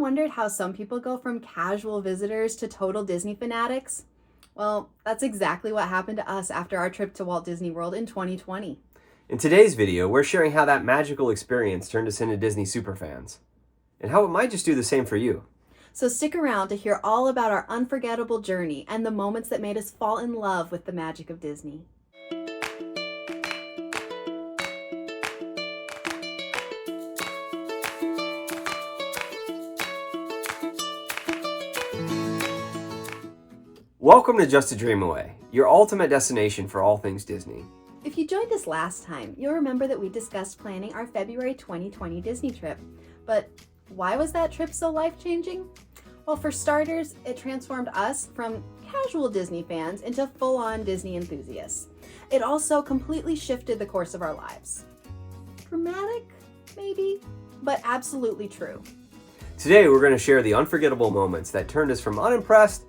wondered how some people go from casual visitors to total Disney fanatics? Well, that's exactly what happened to us after our trip to Walt Disney World in 2020. In today's video, we're sharing how that magical experience turned us into Disney superfans, and how it might just do the same for you. So stick around to hear all about our unforgettable journey and the moments that made us fall in love with the magic of Disney. Welcome to JustADreamAway, your ultimate destination for all things Disney. If you joined us last time, you'll remember that we discussed planning our February 2020 Disney trip. But why was that trip so life-changing? Well, for starters, it transformed us from casual Disney fans into full-on Disney enthusiasts. It also completely shifted the course of our lives. Dramatic, maybe, but absolutely true. Today, we're going to share the unforgettable moments that turned us from unimpressed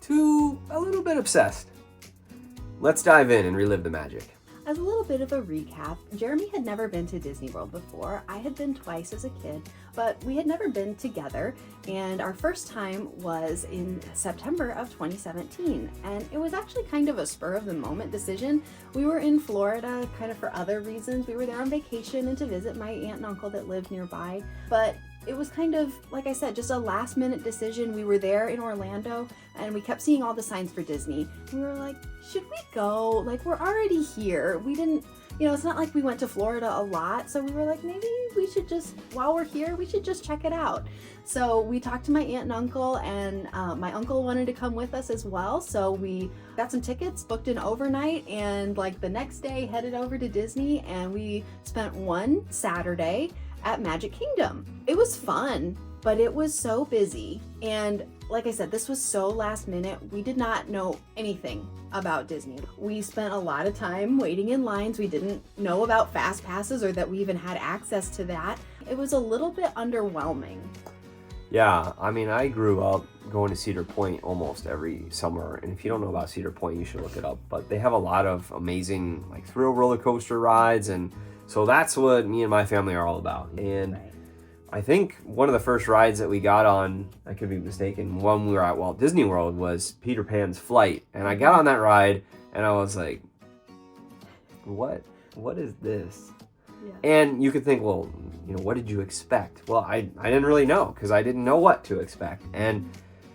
to a little bit obsessed. Let's dive in and relive the magic. As a little bit of a recap, Jeremy had never been to Disney World before. I had been twice as a kid, but we had never been together. And our first time was in September of 2017. And it was actually kind of a spur of the moment decision. We were in Florida kind of for other reasons. We were there on vacation and to visit my aunt and uncle that lived nearby. But it was kind of, like I said, just a last minute decision. We were there in Orlando and we kept seeing all the signs for Disney. We were like, should we go? Like, we're already here. We didn't, it's not like we went to Florida a lot. So we were like, maybe we should just, while we're here, we should just check it out. So we talked to my aunt and uncle, and my uncle wanted to come with us as well. So we got some tickets, booked an overnight, and like the next day headed over to Disney, and we spent one Saturday at Magic Kingdom. It was fun, but it was so busy. And like I said, this was so last minute. We did not know anything about Disney. We spent a lot of time waiting in lines. We didn't know about fast passes or that we even had access to that. It was a little bit underwhelming. Yeah, I mean, I grew up going to Cedar Point almost every summer. And if you don't know about Cedar Point, you should look it up. But they have a lot of amazing like thrill roller coaster rides, and so that's what me and my family are all about. And right. I think one of the first rides that we got on, I could be mistaken, when we were at Walt Disney World was Peter Pan's Flight. And I got on that ride and I was like, what is this? Yeah. And you could think, well, what did you expect? Well, I didn't really know, because I didn't know what to expect. And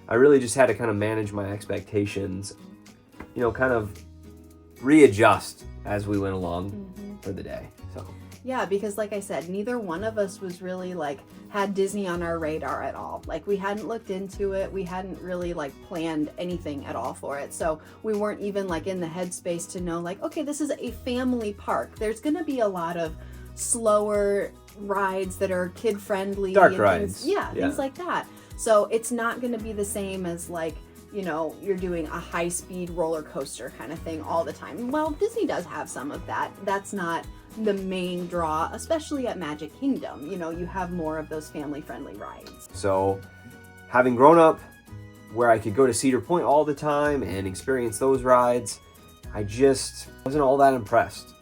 I really just had to kind of manage my expectations, kind of readjust as we went along for the day. So yeah, because like I said, neither one of us was really had Disney on our radar at all. Like, we hadn't looked into it. We hadn't really planned anything at all for it. So we weren't even in the headspace to know okay, this is a family park. There's going to be a lot of slower rides that are kid friendly. Dark rides. Things like that. So it's not going to be the same as you're doing a high-speed roller coaster kind of thing all the time. Well, Disney does have some of that. That's not the main draw, especially at Magic Kingdom. You have more of those family-friendly rides. So, having grown up where I could go to Cedar Point all the time and experience those rides, I just wasn't all that impressed.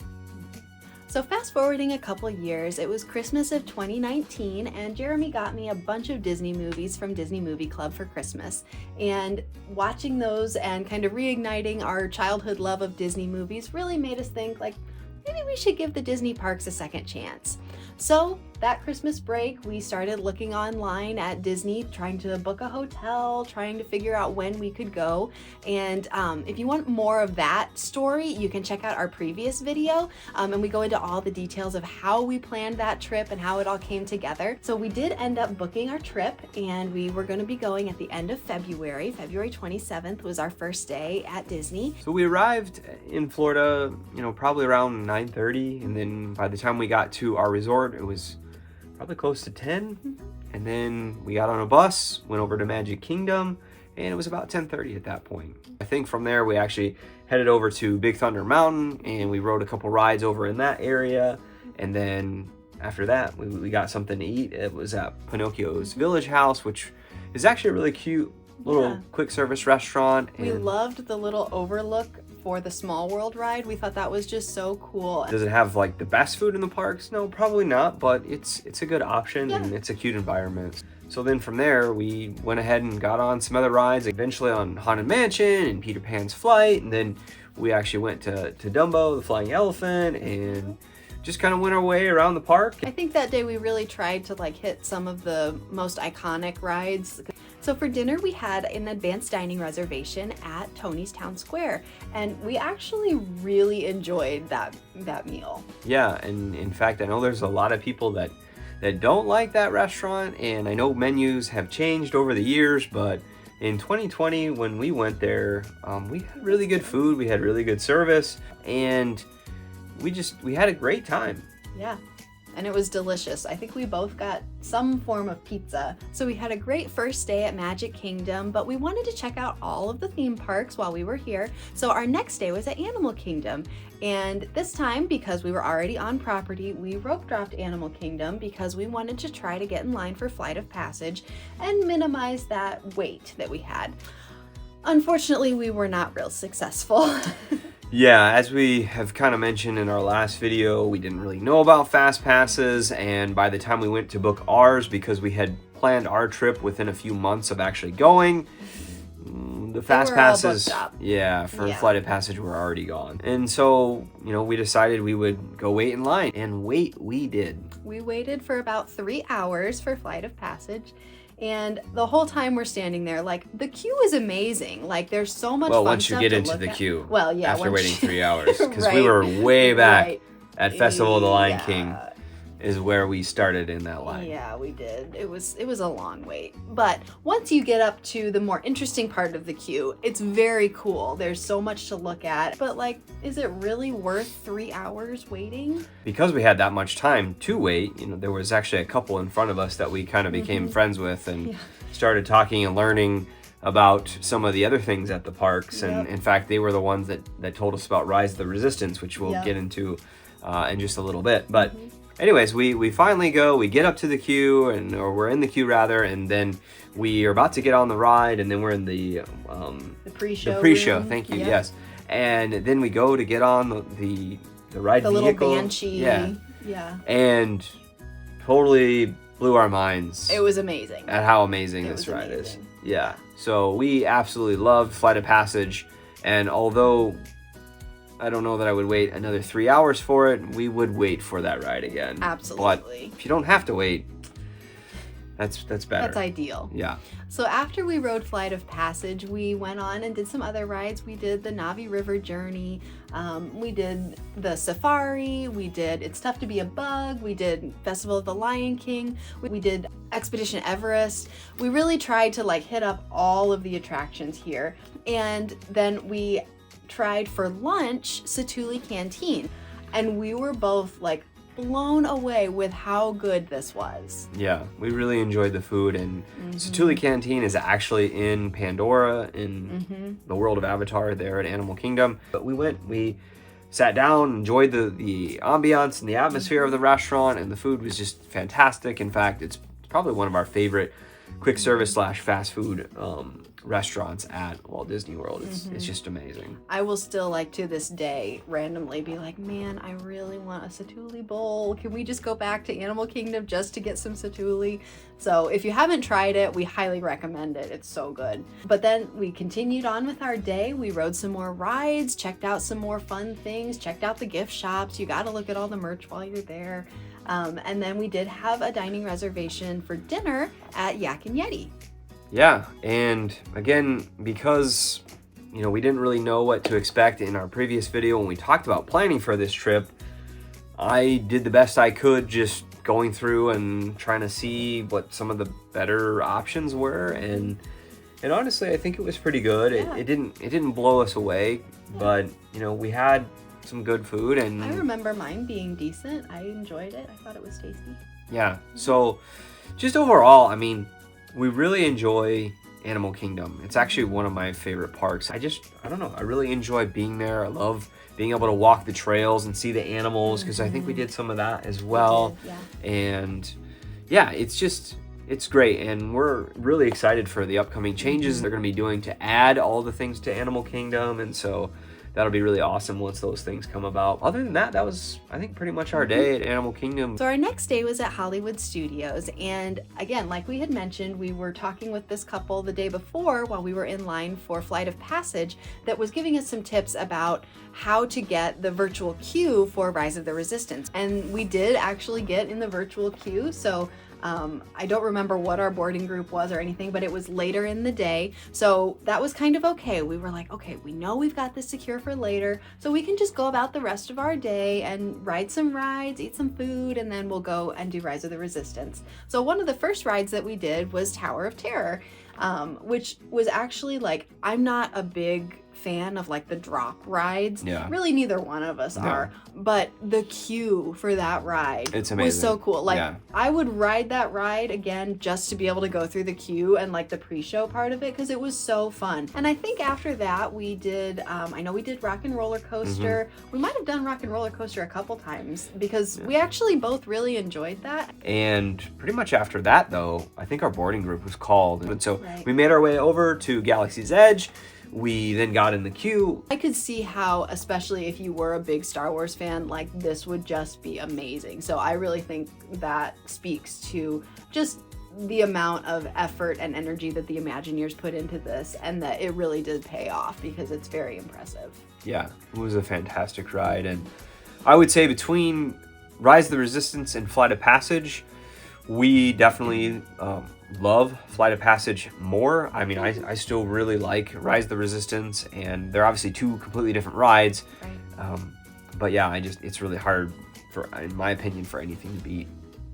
So fast forwarding a couple years, it was Christmas of 2019, and Jeremy got me a bunch of Disney movies from Disney Movie Club for Christmas. And watching those and kind of reigniting our childhood love of Disney movies really made us think maybe we should give the Disney parks a second chance. So that Christmas break, we started looking online at Disney, trying to book a hotel, trying to figure out when we could go. And if you want more of that story, you can check out our previous video. And we go into all the details of how we planned that trip and how it all came together. So we did end up booking our trip, and we were going to be going at the end of February. February 27th was our first day at Disney. So we arrived in Florida, probably around 9:30. And then by the time we got to our resort, it was probably close to 10. And then we got on a bus, went over to Magic Kingdom, and it was about 10:30 at that point. I think from there we actually headed over to Big Thunder Mountain, and we rode a couple rides over in that area. And then after that, we got something to eat. It was at Pinocchio's Village House, which is actually a really cute little quick service restaurant. We loved the little overlook for the Small World ride. We thought that was just so cool. Does it have like the best food in the parks? No, probably not, but it's a good option and it's a cute environment. So then from there, we went ahead and got on some other rides, eventually on Haunted Mansion and Peter Pan's Flight. And then we actually went to Dumbo, the Flying Elephant, and just kind of went our way around the park. I think that day we really tried to like hit some of the most iconic rides. So for dinner, we had an advanced dining reservation at Tony's Town Square, and we actually really enjoyed that meal. Yeah, and in fact, I know there's a lot of people that don't like that restaurant, and I know menus have changed over the years, but in 2020, when we went there, we had really good food, we had really good service, and we had a great time. Yeah. And it was delicious. I think we both got some form of pizza. So we had a great first day at Magic Kingdom, but we wanted to check out all of the theme parks while we were here. So our next day was at Animal Kingdom. And this time, because we were already on property, we rope dropped Animal Kingdom because we wanted to try to get in line for Flight of Passage and minimize that wait that we had. Unfortunately, we were not real successful. Yeah, as we have kind of mentioned in our last video, we didn't really know about fast passes, and by the time we went to book ours, because we had planned our trip within a few months of actually going, the fast passes, for Flight of Passage were already gone. And so, we decided we would go wait in line, and wait we did. We waited for about 3 hours for Flight of Passage. And the whole time we're standing there, like, the queue is amazing. Like, there's so much fun once you stuff get to into look the at. queue. Well, yeah. After waiting 3 hours. Because Right. we were way back Right. at Festival of the Lion Yeah. King is where we started in that line. Yeah, we did. It was a long wait. But once you get up to the more interesting part of the queue, it's very cool. There's so much to look at. But, like, is it really worth 3 hours waiting? Because we had that much time to wait, there was actually a couple in front of us that we kind of became friends with and started talking and learning about some of the other things at the parks. And in fact, they were the ones that told us about Rise of the Resistance, which we'll get into in just a little bit. But anyways, we finally we get up to the queue, or we're in the queue rather, and then we are about to get on the ride, and then we're in the pre-show. The pre-show, room. thank you, yes. And then we go to get on the ride the vehicle. little banshee. Yeah. And totally blew our minds. It was amazing. At how amazing this ride is. Yeah. So we absolutely loved Flight of Passage, and although I don't know that I would wait another 3 hours for it, we would wait for that ride again. Absolutely. But if you don't have to wait, that's better. That's ideal. Yeah. So after we rode Flight of Passage, we went on and did some other rides. We did the Navi River Journey. We did the Safari. We did It's Tough to Be a Bug. We did Festival of the Lion King. We did Expedition Everest. We really tried to hit up all of the attractions here. And then we tried for lunch Satuli Canteen. And we were both blown away with how good this was. Yeah, we really enjoyed the food, and Satuli Canteen is actually in Pandora in the world of Avatar there at Animal Kingdom. But we sat down, enjoyed the ambiance and the atmosphere of the restaurant, and the food was just fantastic. In fact, it's probably one of our favorite quick service / fast food restaurants at Walt Disney World. It's just amazing. I will still to this day randomly be like, man, I really want a Satuli bowl. Can we just go back to Animal Kingdom just to get some Satuli? So if you haven't tried it, we highly recommend it. It's so good. But then we continued on with our day. We rode some more rides, checked out some more fun things, checked out the gift shops. You got to look at all the merch while you're there. And then we did have a dining reservation for dinner at Yak and Yeti. Yeah, and again, because we didn't really know what to expect in our previous video when we talked about planning for this trip, I did the best I could just going through and trying to see what some of the better options were, and honestly, I think it was pretty good. Yeah. It didn't blow us away, but we had some good food, and I remember mine being decent. I enjoyed it. I thought it was tasty. Yeah. So just overall, we really enjoy Animal Kingdom. It's actually one of my favorite parks. I don't know, I really enjoy being there. I love being able to walk the trails and see the animals, because I think we did some of that as well. Yeah. And yeah, it's great, and we're really excited for the upcoming changes they're going to be doing to add all the things to Animal Kingdom, and so that'll be really awesome once those things come about. Other than that, that was, I think, pretty much our day at Animal Kingdom. So our next day was at Hollywood Studios, and again, like we had mentioned, we were talking with this couple the day before while we were in line for Flight of Passage that was giving us some tips about how to get the virtual queue for Rise of the Resistance. And we did actually get in the virtual queue, so I don't remember what our boarding group was or anything, but it was later in the day. So that was kind of okay. We were like, okay, we know we've got this secure for later, so we can just go about the rest of our day and ride some rides, eat some food, and then we'll go and do Rise of the Resistance. So one of the first rides that we did was Tower of Terror, which was actually like, I'm not a big fan of like the drop rides. Yeah. Really, neither one of us are. But the queue for that ride was so cool. Like, I would ride that ride again just to be able to go through the queue and like the pre-show part of it, because it was so fun. And I think after that we did, I know we did Rock and Roller Coaster. We might have done Rock and Roller Coaster a couple times because we actually both really enjoyed that. And pretty much after that, though, I think our boarding group was called. And so we made our way over to Galaxy's Edge. We then got in the queue. I could see how, especially if you were a big Star Wars fan, like this would just be amazing. So I really think that speaks to just the amount of effort and energy that the Imagineers put into this, and that it really did pay off because it's very impressive. Yeah, it was a fantastic ride. And I would say between Rise of the Resistance and Flight of Passage, we definitely love Flight of Passage more. I mean, I still really like Rise of the Resistance, and they're obviously two completely different rides. But yeah, it's really hard, in my opinion, for anything to beat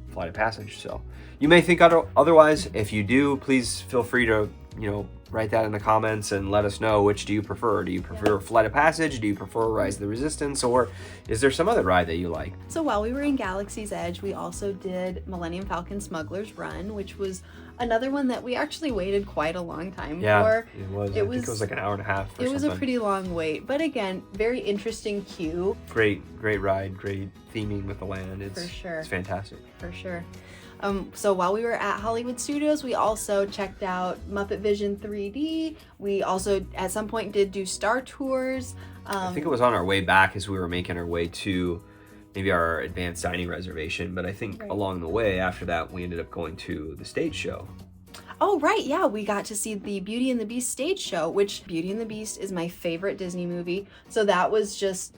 Flight of Passage. So you may think otherwise. If you do, please feel free to, write that in the comments and let us know, which do you prefer? Do you prefer Flight of Passage? Do you prefer Rise of the Resistance? Or is there some other ride that you like? So while we were in Galaxy's Edge, we also did Millennium Falcon Smuggler's Run, which was another one that we actually waited quite a long time for. It was. I think it was like an hour and a half or something. It was a pretty long wait, but again, very interesting queue. Great ride, great theming with the land. For sure. It's fantastic. For sure. So while we were at Hollywood Studios, we also checked out Muppet Vision 3D. We also, at some point, did do Star Tours. I think it was on our way back as we were making our way to maybe our advanced dining reservation. But I think along the way after that, we ended up going to the stage show. Oh, right. Yeah, we got to see the Beauty and the Beast stage show, which Beauty and the Beast is my favorite Disney movie. So that was just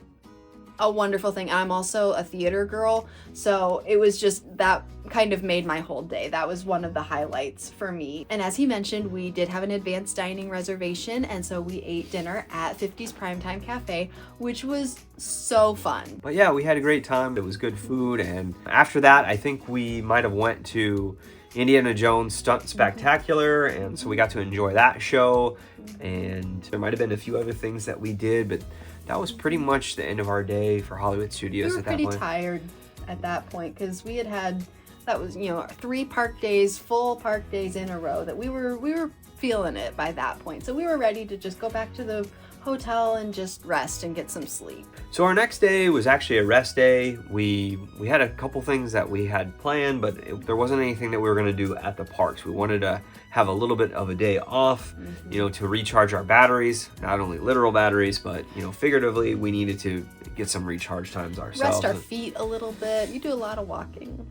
a wonderful thing. I'm also a theater girl, so it was just, that kind of made my whole day. That was one of the highlights for me. And as he mentioned, we did have an advanced dining reservation, and so we ate dinner at 50's Primetime Cafe, which was so fun. But yeah, we had a great time. It was good food, and after that, I think we might have went to Indiana Jones Stunt Spectacular, and so we got to enjoy that show, and there might have been a few other things that we did, but that was pretty much the end of our day for Hollywood Studios at that point. We were pretty tired at that point because we had that was 3 park days, full park days in a row, that we were feeling it by that point. So we were ready to just go back to the hotel and just rest and get some sleep. So our next day was actually a rest day. We had a couple things that we had planned, but there wasn't anything that we were going to do at the parks. We wanted to have a little bit of a day off, to recharge our batteries, not only literal batteries, but figuratively, we needed to get some recharge times ourselves. Rest our feet a little bit. You do a lot of walking.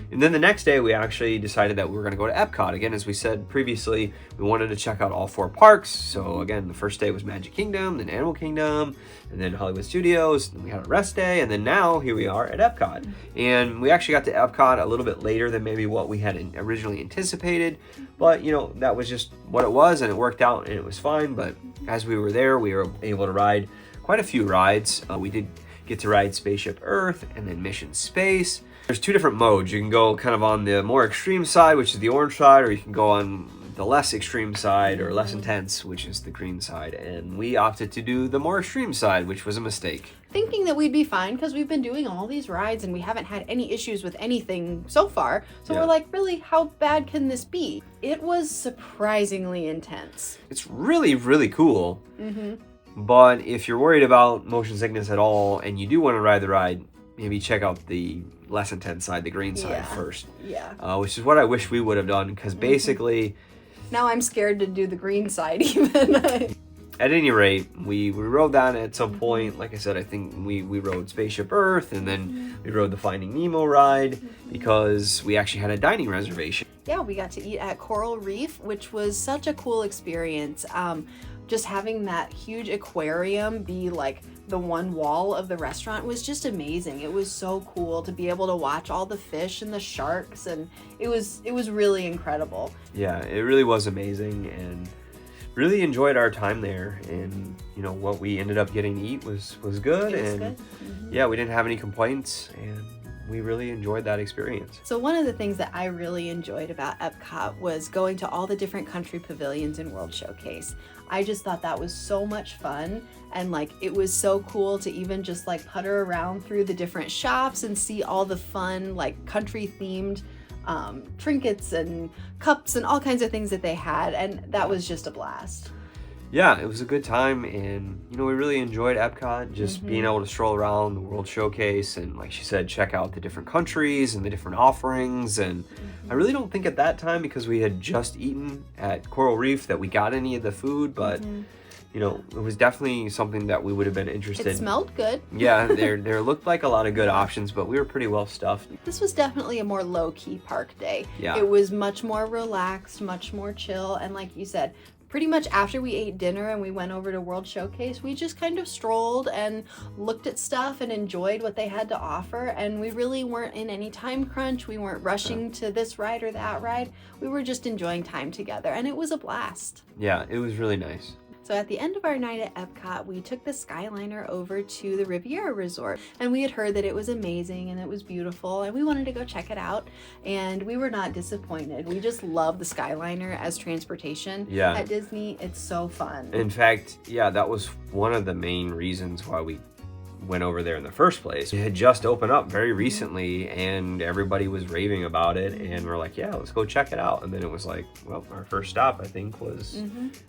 And then the next day, we actually decided that we were going to go to Epcot. Again, as we said previously, we wanted to check out all 4 parks. So again, the first day was Magic Kingdom, then Animal Kingdom, and then Hollywood Studios. Then we had a rest day, and then now here we are at Epcot. And we actually got to Epcot a little bit later than maybe what we had originally anticipated. But, that was just what it was, and it worked out, and it was fine. But as we were there, we were able to ride quite a few rides. We did get to ride Spaceship Earth and then Mission Space. There's 2 different modes. You can go kind of on the more extreme side, which is the orange side, or you can go on the less extreme side or less intense, which is the green side. And we opted to do the more extreme side, which was a mistake. Thinking that we'd be fine because we've been doing all these rides and we haven't had any issues with anything so far. So we're like, really, how bad can this be? It was surprisingly intense. It's really, really cool. But if you're worried about motion sickness at all and you do want to ride the ride, maybe check out the less intense side, the green side first. Which is what I wish we would have done, because basically... Now I'm scared to do the green side even. at any rate, we rode that at some point. Like I said, I think we rode Spaceship Earth, and then we rode the Finding Nemo ride because we actually had a dining reservation. Yeah, we got to eat at Coral Reef, which was such a cool experience. Just having that huge aquarium be like the one wall of the restaurant was just amazing. It was so cool to be able to watch all the fish and the sharks, and it was really incredible. Yeah, it really was amazing, and really enjoyed our time there. And you know, what we ended up getting to eat was good. It was and good. Mm-hmm. Yeah, we didn't have any complaints, and we really enjoyed that experience. So one of the things that I really enjoyed about Epcot was going to all the different country pavilions in World Showcase. I just thought that was so much fun, and like it was so cool to even just like putter around through the different shops and see all the fun like country themed trinkets and cups and all kinds of things that they had, and that was just a blast. Yeah, it was a good time, and you know, we really enjoyed Epcot, just being able to stroll around the World Showcase and, like she said, check out the different countries and the different offerings. And I really don't think at that time, because we had just eaten at Coral Reef, that we got any of the food, but you know, it was definitely something that we would have been interested. It smelled good. Yeah, there looked like a lot of good options, but we were pretty well stuffed. This was definitely a more low-key park day. Yeah. It was much more relaxed, much more chill, and like you said, pretty much after we ate dinner and we went over to World Showcase, we just kind of strolled and looked at stuff and enjoyed what they had to offer, and we really weren't in any time crunch. We weren't rushing to this ride or that ride. We were just enjoying time together, and it was a blast. Yeah, it was really nice. So at the end of our night at Epcot, we took the Skyliner over to the Riviera Resort, and we had heard that it was amazing and it was beautiful, and we wanted to go check it out, and we were not disappointed. We just love the Skyliner as transportation at Disney. It's so fun. In fact, yeah, that was one of the main reasons why we went over there in the first place. It had just opened up very recently, and everybody was raving about it, and we're like, yeah, let's go check it out. And then it was like, well, our first stop, I think, was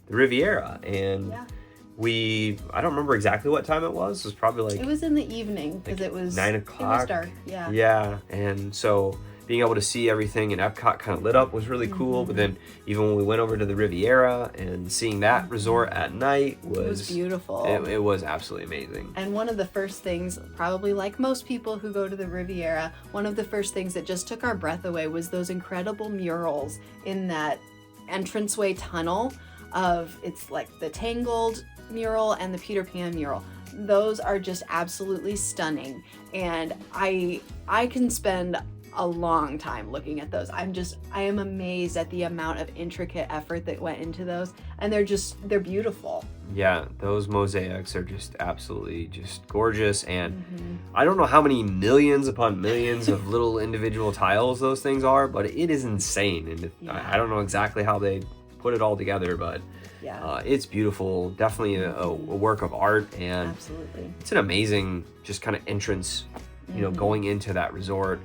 the Riviera, and I don't remember exactly what time it was. It was probably like, it was in the evening, because it was 9 o'clock. It was dark. Yeah, and so being able to see everything in Epcot kind of lit up was really cool. But then even when we went over to the Riviera and seeing that resort at night was beautiful. It was absolutely amazing. And one of the first things, probably like most people who go to the Riviera, one of the first things that just took our breath away was those incredible murals in that entranceway tunnel it's like the Tangled mural and the Peter Pan mural. Those are just absolutely stunning, and I can spend a long time looking at those. I am amazed at the amount of intricate effort that went into those, and they're beautiful. Yeah, those mosaics are just absolutely just gorgeous, and I don't know how many millions upon millions of little individual tiles those things are, but it is insane, and I don't know exactly how they put it all together, but it's beautiful. Definitely a work of art, and absolutely, it's an amazing just kind of entrance, you know, going into that resort.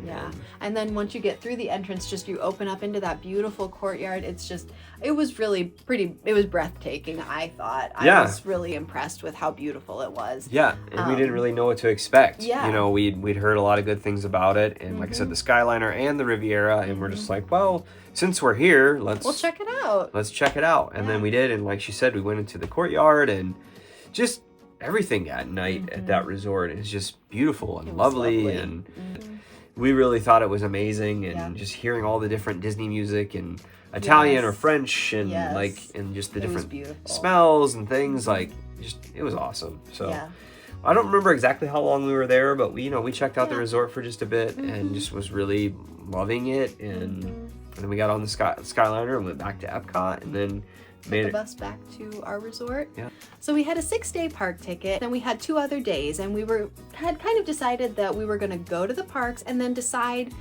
And then once you get through the entrance, just you open up into that beautiful courtyard. It was really pretty. It was breathtaking, I thought. I was really impressed with how beautiful it was. Yeah, and we didn't really know what to expect. Yeah. You know, we'd heard a lot of good things about it, and like I said, the Skyliner and the Riviera, and we're just like, well, since we're here, we'll check it out. Let's check it out. And then we did, and like she said, we went into the courtyard, and just everything at night at that resort is just beautiful and lovely. And we really thought it was amazing, and just hearing all the different Disney music and Italian or French, and and just the different smells and things, it was awesome. So I don't remember exactly how long we were there, but we checked out the resort for just a bit and just was really loving it. And then we got on the Skyliner and went back to Epcot, and then made the bus back to our resort. Yeah. So we had a 6-day park ticket, then we had 2 other days, and had kind of decided that we were going to go to the parks and then decide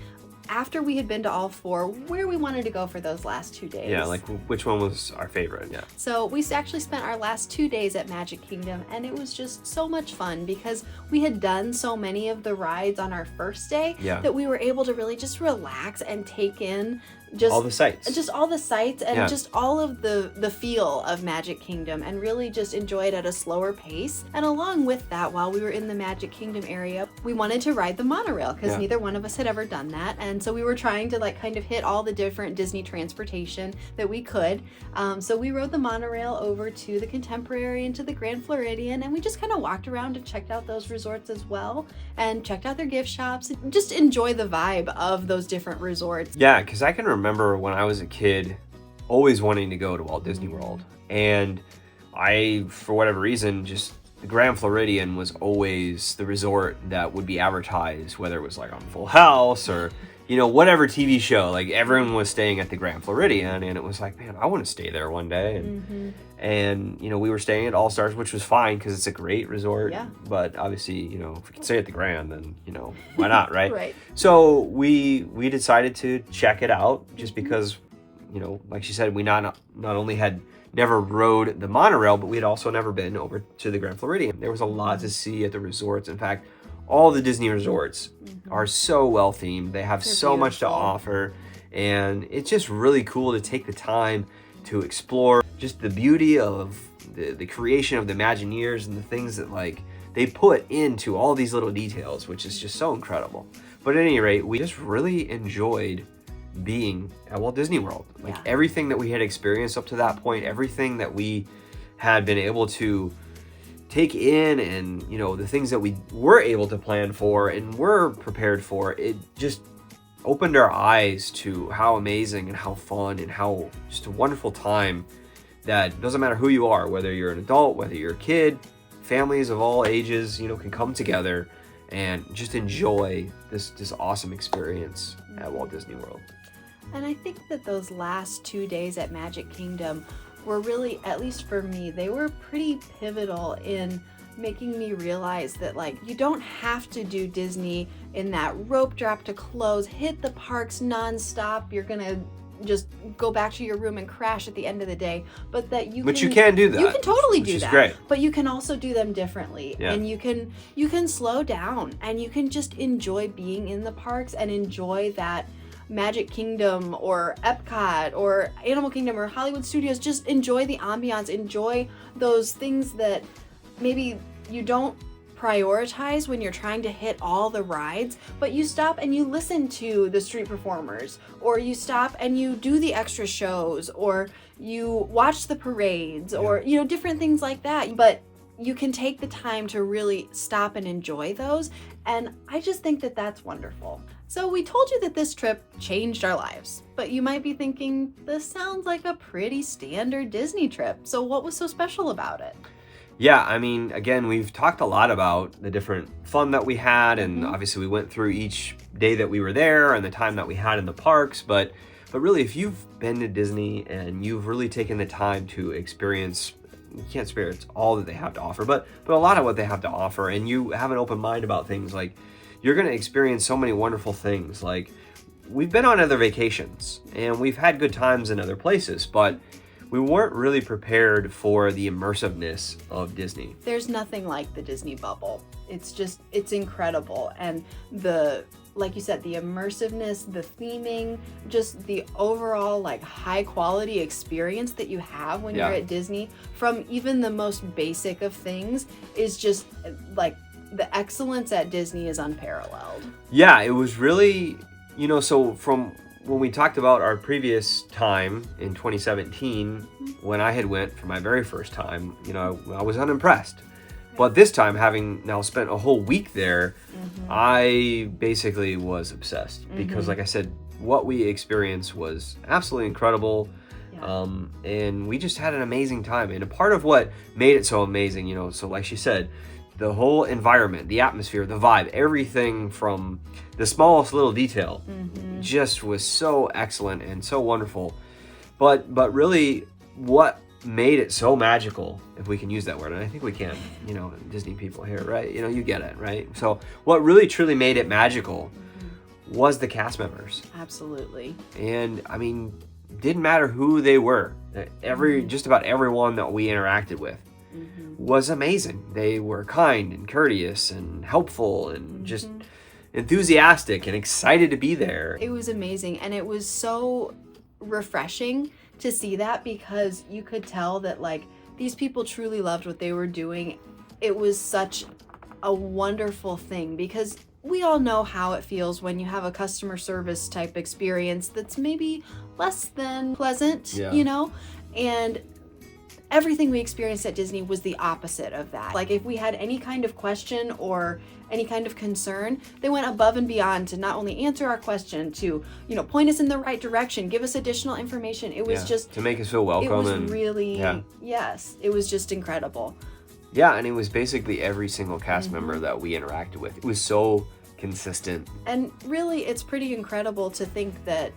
after we had been to all 4 where we wanted to go for those last 2 days. Yeah, like which one was our favorite. Yeah. So we actually spent our last 2 days at Magic Kingdom, and it was just so much fun because we had done so many of the rides on our first day that we were able to really just relax and take in just all the sights. Just all the sights and Yeah. just all of the feel of Magic Kingdom, and really just enjoy it at a slower pace. And along with that, while we were in the Magic Kingdom area, we wanted to ride the monorail because Yeah. neither one of us had ever done that. And so we were trying to like kind of hit all the different Disney transportation that we could. So we rode the monorail over to the Contemporary and to the Grand Floridian, and we just kind of walked around and checked out those resorts as well, and checked out their gift shops, and just enjoy the vibe of those different resorts. Yeah, because I can remember when I was a kid always wanting to go to Walt Disney World. And I, for whatever reason, just the Grand Floridian was always the resort that would be advertised, whether it was like on Full House or, you know, whatever TV show. Like everyone was staying at the Grand Floridian, and it was like, man, I want to stay there one day. And you know, we were staying at All Stars, which was fine because it's a great resort. Yeah. But obviously, you know, if we can stay at the Grand, then, you know, why not, right? Right. So we decided to check it out just because, you know, like she said, we not only had never rode the monorail, but we had also never been over to the Grand Floridian. There was a lot to see at the resorts. In fact, all the Disney resorts are so well themed. They have They're so much to beautiful. offer, and it's just really cool to take the time to explore just the beauty of the creation of the Imagineers and the things that like they put into all these little details, which is just so incredible. But at any rate, we just really enjoyed being at Walt Disney World. Like Yeah. everything that we had experienced up to that point, everything that we had been able to take in, and you know, the things that we were able to plan for and were prepared for, it just opened our eyes to how amazing and how fun and how just a wonderful time that doesn't matter who you are, whether you're an adult, whether you're a kid, families of all ages, you know, can come together and just enjoy this awesome experience at Walt Disney World. And I think that those last 2 days at Magic Kingdom were really, at least for me, they were pretty pivotal in making me realize that like you don't have to do Disney in that rope drop to close, hit the parks nonstop. You're gonna just go back to your room and crash at the end of the day, but that you can do that. You can totally which do is that. great. But you can also do them differently. Yeah. And you can slow down, and you can just enjoy being in the parks and enjoy that Magic Kingdom or Epcot or Animal Kingdom or Hollywood Studios. Just enjoy the ambiance, enjoy those things that maybe you don't prioritize when you're trying to hit all the rides, but you stop and you listen to the street performers, or you stop and you do the extra shows, or you watch the parades, or you know, different things like that. But you can take the time to really stop and enjoy those, and I just think that that's wonderful. So we told you that this trip changed our lives, but you might be thinking, this sounds like a pretty standard Disney trip. So what was so special about it? Yeah, I mean, again, we've talked a lot about the different fun that we had, and obviously we went through each day that we were there and the time that we had in the parks, but really, if you've been to Disney and you've really taken the time to experience, you can't experience all that they have to offer, but a lot of what they have to offer, and you have an open mind about things, like you're going to experience so many wonderful things. Like we've been on other vacations and we've had good times in other places, but we weren't really prepared for the immersiveness of Disney. There's nothing like the Disney bubble. It's incredible. And like you said, the immersiveness, the theming, just the overall like high quality experience that you have when you're at Disney, from even the most basic of things, is just like the excellence at Disney is unparalleled. Yeah, it was really, you know, so from when we talked about our previous time in 2017, when I had went for my very first time, you know, I was unimpressed. But this time, having now spent a whole week there, I basically was obsessed because, like I said, what we experienced was absolutely incredible. And we just had an amazing time. And a part of what made it so amazing, you know, so like she said, the whole environment, the atmosphere, the vibe, everything from the smallest little detail just was so excellent and so wonderful. But really, what made it so magical, if we can use that word, and I think we can, you know, Disney people here, right? You know, you get it, right? So what really truly made it magical was the cast members. Absolutely. And I mean, didn't matter who they were. Just about everyone that we interacted with was amazing. They were kind and courteous and helpful and just enthusiastic and excited to be there. It was amazing, and it was so refreshing to see that, because you could tell that like these people truly loved what they were doing. It was such a wonderful thing, because we all know how it feels when you have a customer service type experience that's maybe less than pleasant, you know? And everything we experienced at Disney was the opposite of that. Like if we had any kind of question or any kind of concern, they went above and beyond to not only answer our question, to, you know, point us in the right direction, give us additional information. It was just to make us feel welcome. It was and really, yes, it was just incredible. Yeah, and it was basically every single cast member that we interacted with. It was so consistent. And really, it's pretty incredible to think that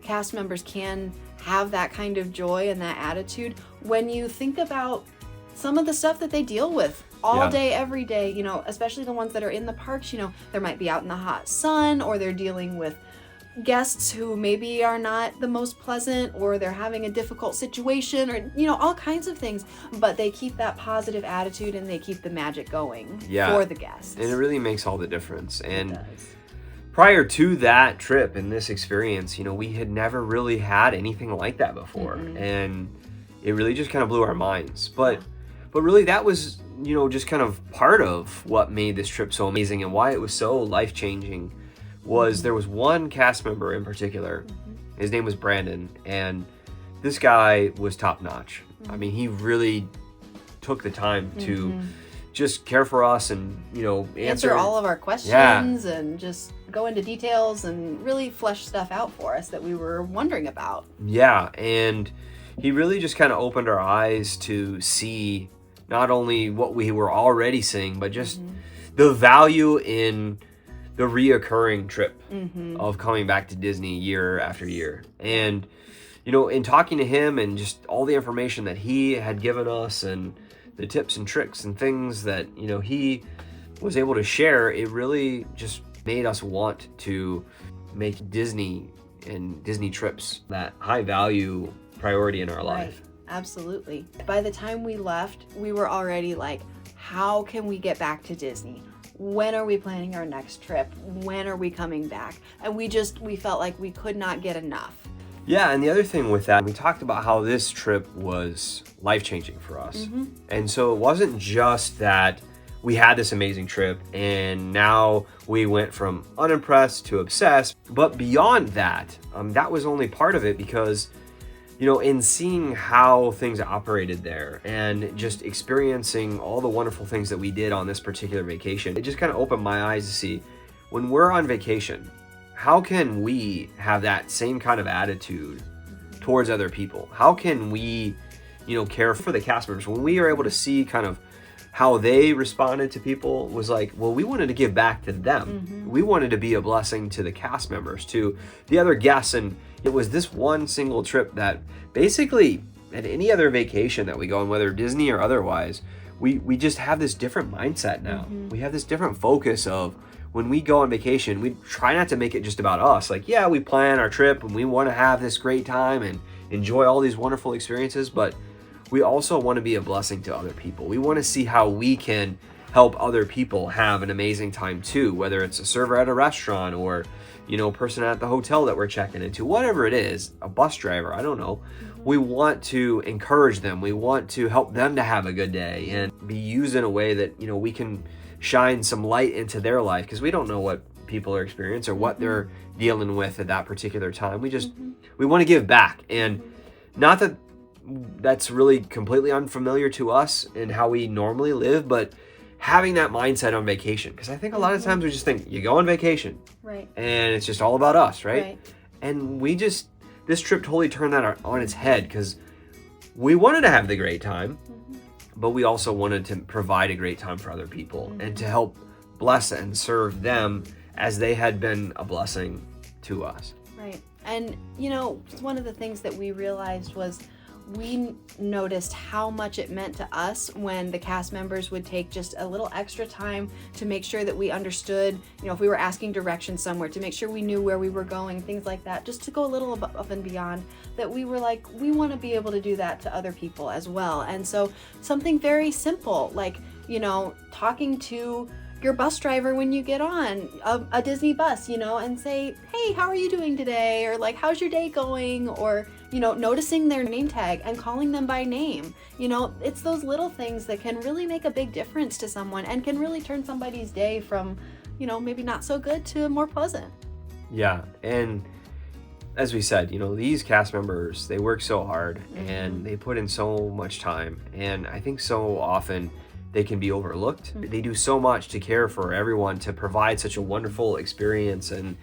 cast members can have that kind of joy and that attitude when you think about some of the stuff that they deal with all day, every day, you know, especially the ones that are in the parks. You know, there might be out in the hot sun, or they're dealing with guests who maybe are not the most pleasant, or they're having a difficult situation, or, you know, all kinds of things, but they keep that positive attitude and they keep the magic going for the guests. And it really makes all the difference. And prior to that trip and this experience, you know, we had never really had anything like that before. And it really just kind of blew our minds. But really that was, you know, just kind of part of what made this trip so amazing and why it was so life-changing. Was there was one cast member in particular. His name was Brandon, and this guy was top notch. I mean, he really took the time to just care for us and, you know, answer all of our questions and just go into details and really flesh stuff out for us that we were wondering about. Yeah, and he really just kind of opened our eyes to see not only what we were already seeing, but just the value in the reoccurring trip of coming back to Disney year after year. And, you know, in talking to him and just all the information that he had given us and the tips and tricks and things that, you know, he was able to share, it really just made us want to make Disney and Disney trips that high value priority in our life. Absolutely. By the time we left, we were already like, how can we get back to Disney? When are we planning our next trip? When are we coming back? And we felt like we could not get enough. Yeah, and the other thing with that, we talked about how this trip was life-changing for us. And so it wasn't just that we had this amazing trip and now we went from unimpressed to obsessed, but beyond that, that was only part of it, because, you know, in seeing how things operated there and just experiencing all the wonderful things that we did on this particular vacation, it just kind of opened my eyes to see, when we're on vacation, how can we have that same kind of attitude towards other people? How can we, you know, care for the cast members? When we are able to see kind of how they responded to people, was like, well, we wanted to give back to them. We wanted to be a blessing to the cast members, to the other guests. And it was this one single trip that basically, at any other vacation that we go on, whether Disney or otherwise, we just have this different mindset now. We have this different focus of, when we go on vacation, we try not to make it just about us. Like, yeah, we plan our trip and we want to have this great time and enjoy all these wonderful experiences, but we also want to be a blessing to other people. We want to see how we can help other people have an amazing time too, whether it's a server at a restaurant or, you know, a person at the hotel that we're checking into, whatever it is, a bus driver, I don't know. We want to encourage them. We want to help them to have a good day and be used in a way that, you know, we can shine some light into their life, because we don't know what people are experiencing or what they're dealing with at that particular time. We want to give back. And not that that's really completely unfamiliar to us and how we normally live, but having that mindset on vacation, because I think a lot of times we just think, you go on vacation and it's just all about us, right? And this trip totally turned that on its head, because we wanted to have the great time, but we also wanted to provide a great time for other people and to help bless and serve them as they had been a blessing to us. Right. And, you know, one of the things that we realized was, we noticed how much it meant to us when the cast members would take just a little extra time to make sure that we understood, you know, if we were asking directions somewhere, to make sure we knew where we were going, things like that, just to go a little above and beyond, that we were like, we want to be able to do that to other people as well. And so something very simple, like, you know, talking to your bus driver when you get on a Disney bus, you know, and say, hey, how are you doing today? Or like, how's your day going? Or, you know, noticing their name tag and calling them by name. You know, it's those little things that can really make a big difference to someone and can really turn somebody's day from, you know, maybe not so good to more pleasant. Yeah, and as we said, you know, these cast members, they work so hard and they put in so much time, and I think so often they can be overlooked. They do so much to care for everyone, to provide such a wonderful experience, and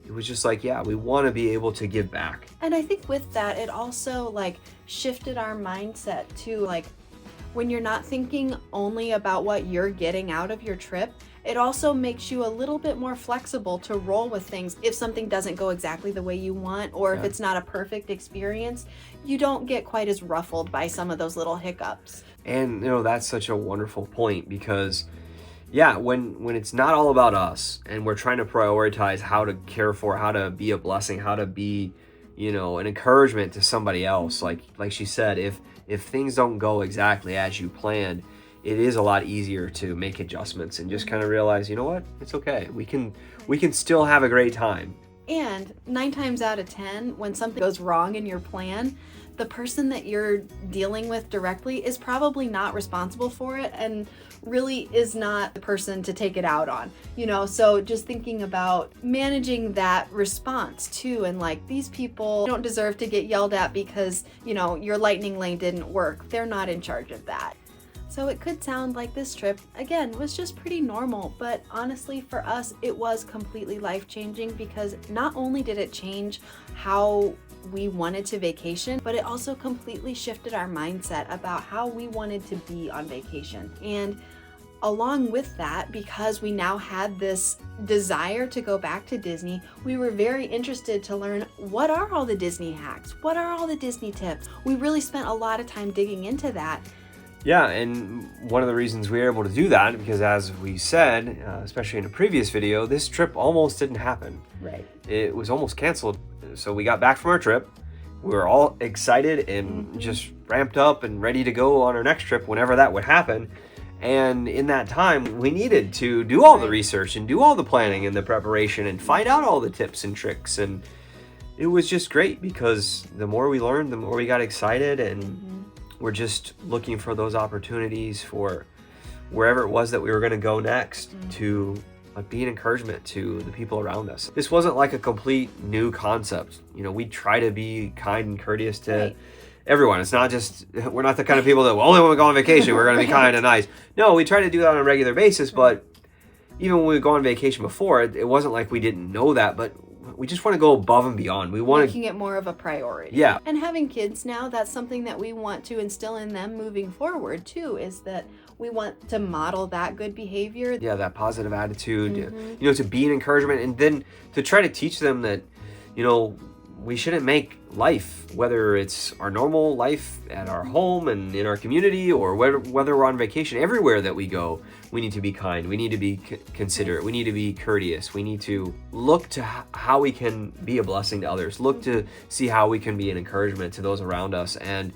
it was just like, yeah, we want to be able to give back. And I think with that, it also like shifted our mindset to like, when you're not thinking only about what you're getting out of your trip, it also makes you a little bit more flexible to roll with things. If something doesn't go exactly the way you want, or if it's not a perfect experience, you don't get quite as ruffled by some of those little hiccups. And, you know, that's such a wonderful point, because yeah, when it's not all about us and we're trying to prioritize how to care for, how to be a blessing, how to be, you know, an encouragement to somebody else, like she said, if things don't go exactly as you planned, it is a lot easier to make adjustments and just kind of realize, you know what, it's okay. We can still have a great time. And 9 times out of 10, when something goes wrong in your plan, the person that you're dealing with directly is probably not responsible for it and really is not the person to take it out on, you know? So just thinking about managing that response too, and like, these people don't deserve to get yelled at because, you know, your lightning lane didn't work. They're not in charge of that. So it could sound like this trip, again, was just pretty normal, but honestly for us, it was completely life-changing, because not only did it change how we wanted to vacation, but it also completely shifted our mindset about how we wanted to be on vacation. And along with that, because we now had this desire to go back to Disney, we were very interested to learn, what are all the Disney hacks? What are all the Disney tips? We really spent a lot of time digging into that. Yeah, and one of the reasons we were able to do that, because as we said, especially in a previous video, this trip almost didn't happen. Right. It was almost canceled. So we got back from our trip. We were all excited and just ramped up and ready to go on our next trip whenever that would happen. And in that time, we needed to do all the research and do all the planning and the preparation and find out all the tips and tricks. And it was just great, because the more we learned, the more we got excited, and we're just looking for those opportunities for wherever it was that we were going to go next to be an encouragement to the people around us. This wasn't like a complete new concept. You know, we try to be kind and courteous to everyone. It's not just, we're not the kind of people that, well, only when we go on vacation, we're going to be kind and nice. No, we try to do that on a regular basis, but even when we go on vacation before, it wasn't like we didn't know that, but we just want to go above and beyond. We want making it more of a priority. Yeah. And having kids now, that's something that we want to instill in them moving forward too, is that we want to model that good behavior. Yeah, that positive attitude, you know, to be an encouragement, and then to try to teach them that, you know, we shouldn't make life, whether it's our normal life at our home and in our community, or whether we're on vacation, everywhere that we go, we need to be kind, we need to be considerate, we need to be courteous, we need to look to how we can be a blessing to others, look to see how we can be an encouragement to those around us, and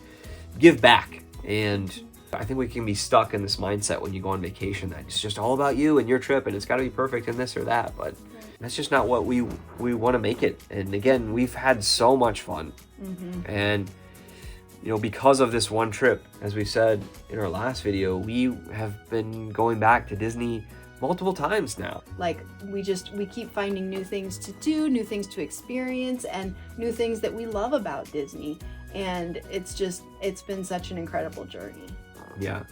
give back. And I think we can be stuck in this mindset when you go on vacation that it's just all about you and your trip, and it's got to be perfect and this or that, but that's just not what we want to make it. And again, we've had so much fun. And, you know, because of this one trip, as we said in our last video, we have been going back to Disney multiple times now. Like, we keep finding new things to do, new things to experience, and new things that we love about Disney. And it's been such an incredible journey. Yeah.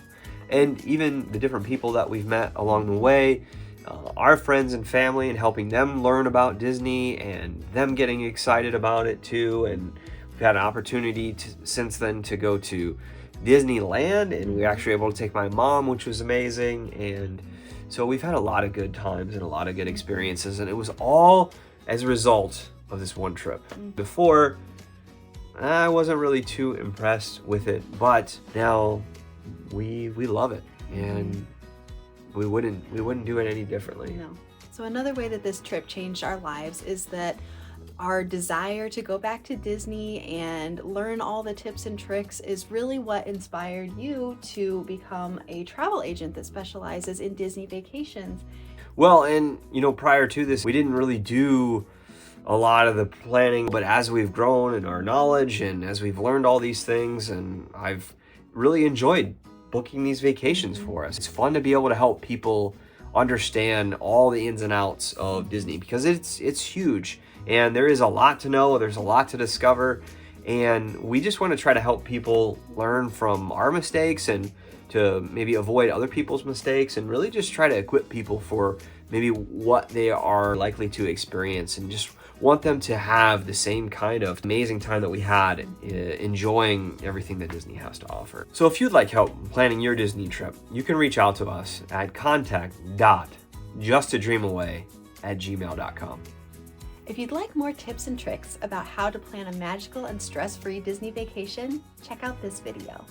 And even the different people that we've met along the way, our friends and family, and helping them learn about Disney and them getting excited about it too. And we've had an opportunity since then to go to Disneyland, and we were actually able to take my mom, which was amazing. And so we've had a lot of good times and a lot of good experiences, and it was all as a result of this one trip. Before, I wasn't really too impressed with it, but now we love it, and we wouldn't do it any differently. No. So another way that this trip changed our lives is that Our desire to go back to Disney and learn all the tips and tricks is really what inspired you to become a travel agent that specializes in Disney vacations. Well, and prior to this, we didn't really do a lot of the planning, but as we've grown in our knowledge and as we've learned all these things, and I've really enjoyed booking these vacations for us. It's fun to be able to help people understand all the ins and outs of Disney, because it's huge and there is a lot to know, there's a lot to discover, and we just want to try to help people learn from our mistakes and to maybe avoid other people's mistakes, and really just try to equip people for maybe what they are likely to experience, and just want them to have the same kind of amazing time that we had enjoying everything that Disney has to offer. So if you'd like help planning your Disney trip, you can reach out to us at contact.justadreamaway@gmail.com. If you'd like more tips and tricks about how to plan a magical and stress-free Disney vacation, check out this video.